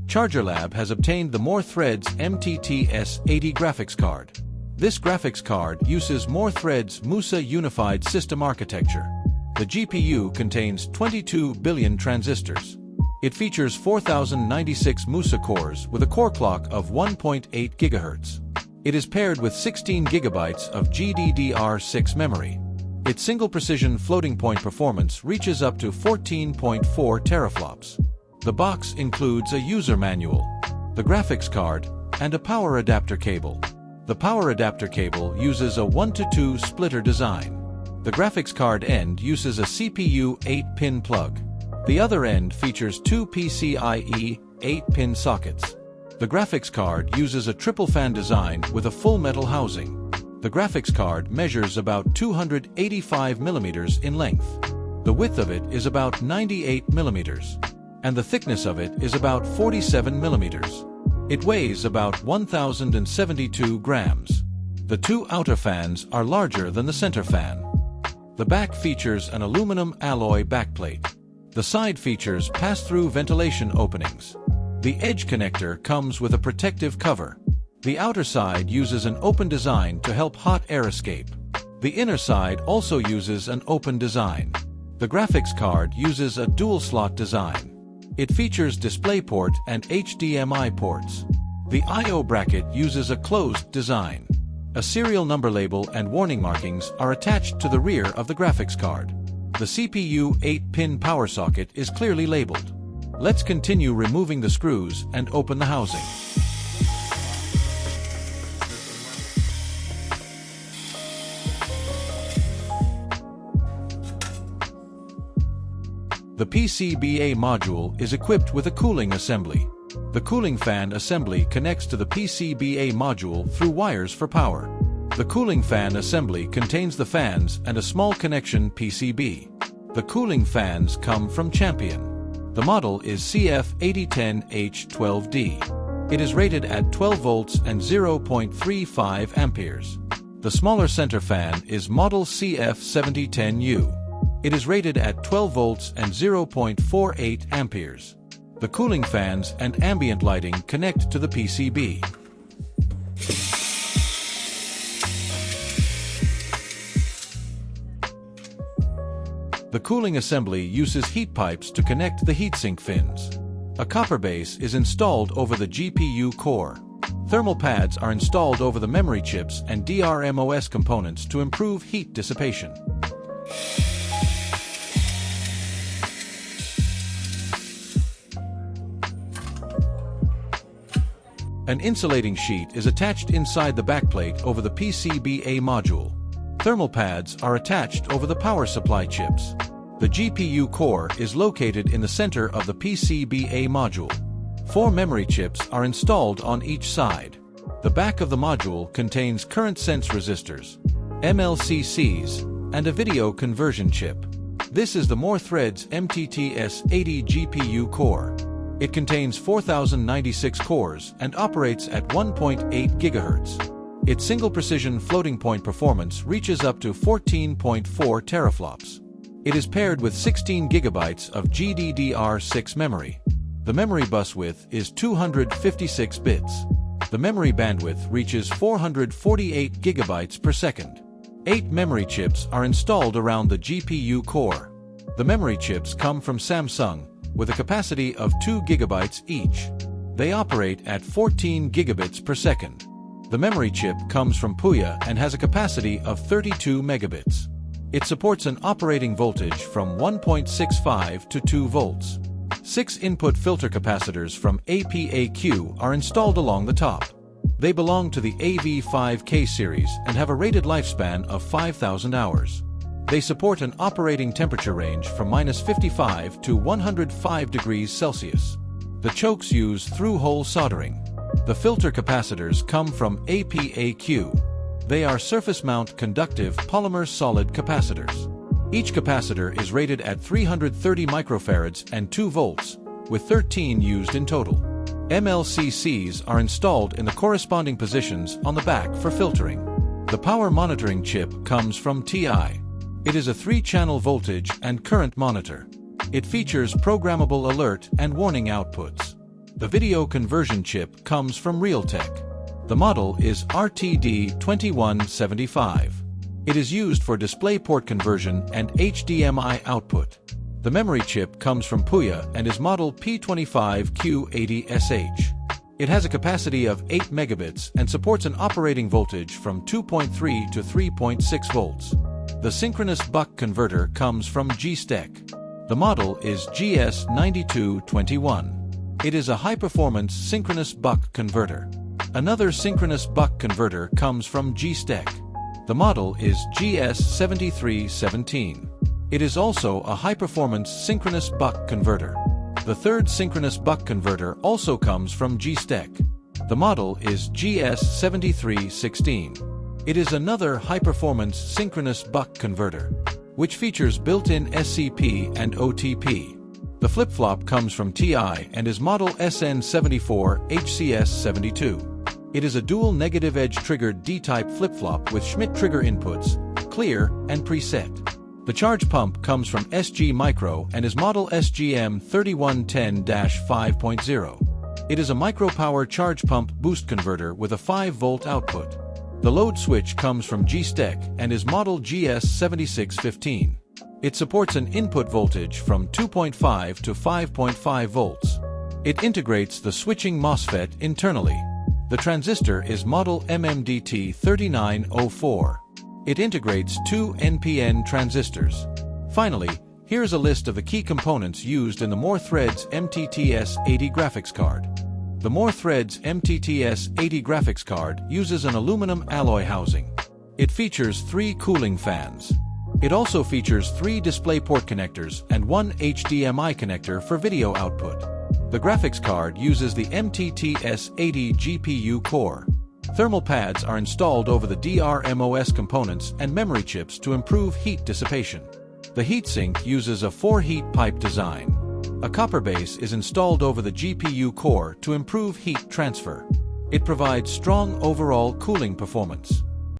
ChargerLAB has obtained the Moore Threads MTT S80 graphics card. This graphics card uses Moore Threads MUSA unified system architecture. The GPU contains 22 billion transistors. It features 4096 MUSA cores with a core clock of 1.8 GHz. It is paired with 16 GB of GDDR6 memory. Its single precision floating point performance reaches up to 14.4 teraflops. The box includes a user manual, the graphics card, and a power adapter cable. The power adapter cable uses a 1-to-2 splitter design. The graphics card end uses a CPU 8-pin plug. The other end features two PCIe 8-pin sockets. The graphics card uses a triple fan design with a full metal housing. The graphics card measures about 285 mm in length. The width of it is about 98 mm, and the thickness of it is about 47 mm. It weighs about 1,072 grams. The two outer fans are larger than the center fan. The back features an aluminum alloy backplate. The side features pass-through ventilation openings. The edge connector comes with a protective cover. The outer side uses an open design to help hot air escape. The inner side also uses an open design. The graphics card uses a dual-slot design. It features DisplayPort and HDMI ports. The I/O bracket uses a closed design. A serial number label and warning markings are attached to the rear of the graphics card. The CPU 8-pin power socket is clearly labeled. Let's continue removing the screws and open the housing. The PCBA module is equipped with a cooling assembly. The cooling fan assembly connects to the PCBA module through wires for power. The cooling fan assembly contains the fans and a small connection PCB. The cooling fans come from Champion. The model is CF8010H12D. It is rated at 12 volts and 0.35 amperes. The smaller center fan is model CF7010U. It is rated at 12 volts and 0.48 amperes. The cooling fans and ambient lighting connect to the PCB. The cooling assembly uses heat pipes to connect the heatsink fins. A copper base is installed over the GPU core. Thermal pads are installed over the memory chips and DRMOS components to improve heat dissipation. An insulating sheet is attached inside the backplate over the PCBA module. Thermal pads are attached over the power supply chips. The GPU core is located in the center of the PCBA module. 4 memory chips are installed on each side. The back of the module contains current sense resistors, MLCCs, and a video conversion chip. This is the Moore Threads MTT S80 GPU core. It contains 4096 cores and operates at 1.8 GHz. Its single precision floating point performance reaches up to 14.4 teraflops. It is paired with 16 GB of GDDR6 memory. The memory bus width is 256 bits. The memory bandwidth reaches 448 GB per second. 8 memory chips are installed around the GPU core. The memory chips come from Samsung, with a capacity of 2 GB each. They operate at 14 gigabits per second. The memory chip comes from PUYA and has a capacity of 32 megabits. It supports an operating voltage from 1.65 to 2 volts. 6 input filter capacitors from APAQ are installed along the top. They belong to the AV5K series and have a rated lifespan of 5,000 hours. They support an operating temperature range from -55 to 105 degrees Celsius. The chokes use through-hole soldering. The filter capacitors come from APAQ. They are surface-mount conductive polymer solid capacitors. Each capacitor is rated at 330 microfarads and 2 volts, with 13 used in total. MLCCs are installed in the corresponding positions on the back for filtering. The power monitoring chip comes from TI. It is a 3-channel voltage and current monitor. It features programmable alert and warning outputs. The video conversion chip comes from Realtek. The model is RTD2175. It is used for DisplayPort conversion and HDMI output. The memory chip comes from PUYA and is model P25Q80SH. It has a capacity of 8 megabits and supports an operating voltage from 2.3 to 3.6 volts. The synchronous buck converter comes from GStek. The model is GS9221. It is a high-performance synchronous buck converter. Another synchronous buck converter comes from GStek. The model is GS7317. It is also a high-performance synchronous buck converter. The third synchronous buck converter also comes from GStek. The model is GS7316. It is another high-performance synchronous buck converter, which features built-in SCP and OTP. The flip-flop comes from TI and is model SN74HCS72. It is a dual negative edge triggered D-type flip-flop with Schmidt trigger inputs, clear, and preset. The charge pump comes from SG Micro and is model SGM3110-5.0. It is a micro-power charge pump boost converter with a 5-volt output. The load switch comes from GStek and is model GS7615. It supports an input voltage from 2.5 to 5.5 volts. It integrates the switching MOSFET internally. The transistor is model MMDT3904. It integrates 2 NPN transistors. Finally, here's a list of the key components used in the Moore Threads MTT S80 graphics card. The Moore Threads MTT S80 graphics card uses an aluminum alloy housing. It features 3 cooling fans. It also features 3 DisplayPort connectors and 1 HDMI connector for video output. The graphics card uses the MTT S80 GPU core. Thermal pads are installed over the DRMOS components and memory chips to improve heat dissipation. The heatsink uses a 4-heat pipe design. A copper base is installed over the GPU core to improve heat transfer. It provides strong overall cooling performance.